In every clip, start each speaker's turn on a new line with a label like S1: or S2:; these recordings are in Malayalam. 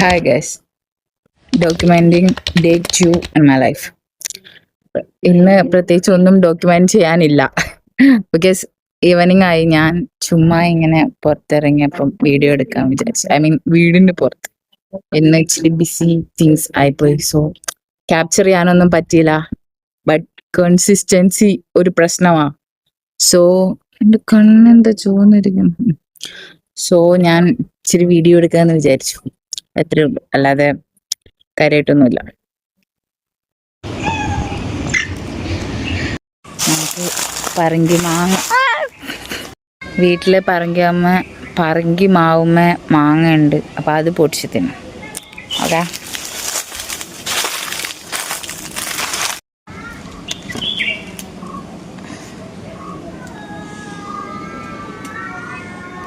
S1: Hi guys, documenting day 2 in my life. ഇന്ന് പ്രത്യേകിച്ച് ഒന്നും ഡോക്യുമെന്റ് ചെയ്യാനില്ല. ബിക്കോസ് ഈവനിങ് ആയി, ഞാൻ ചുമ്മാ ഇങ്ങനെ പുറത്തിറങ്ങിയപ്പം വീഡിയോ എടുക്കാൻ വിചാരിച്ചു. ഐ മീൻ വീടിന്റെ പുറത്ത്. ഇന്ന് ഇച്ചിരി ബിസി തിങ്സ് ആയിപ്പോയി, സോ ക്യാപ്ചർ ചെയ്യാനൊന്നും പറ്റിയില്ല. ബട്ട് കൺസിസ്റ്റൻസി ഒരു പ്രശ്നമാണ്. സോ എന്റെ കണ്ണെന്താ ചുവന്നിരിക്കുന്നു. സോ ഞാൻ ഇച്ചിരി വീഡിയോ എടുക്കാന്ന് വിചാരിച്ചു. അത്രേ ഉള്ളൂ, അല്ലാതെ കാര്യമായിട്ടൊന്നുമില്ല. നമുക്ക് പറങ്കി മാങ്ങ, വീട്ടിലെ പറങ്കി മാവുമ്മ മാങ്ങ ഉണ്ട്, അപ്പം അത് പൊടിച്ച് തിന്നും. ഓക്കെ,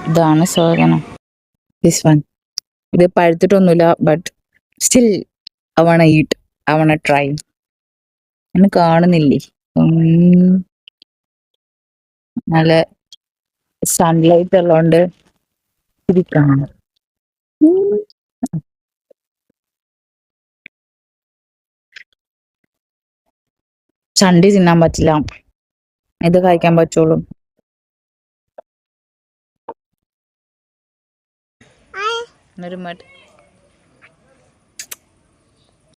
S1: ഇതാണ് സാധനം. This one. ഇത് പഴുത്തിട്ടൊന്നുമില്ല, but still I wanna eat, I wanna try. എന്നെ കാണുന്നില്ലേ? നല്ല സൺലൈറ്റ് ഉള്ളതുകൊണ്ട് ഇത് കാണും. ചണ്ടി തിന്നാൻ പറ്റില്ല, ഇത് കഴിക്കാൻ പറ്റുള്ളൂ. ഒരു മട്ട്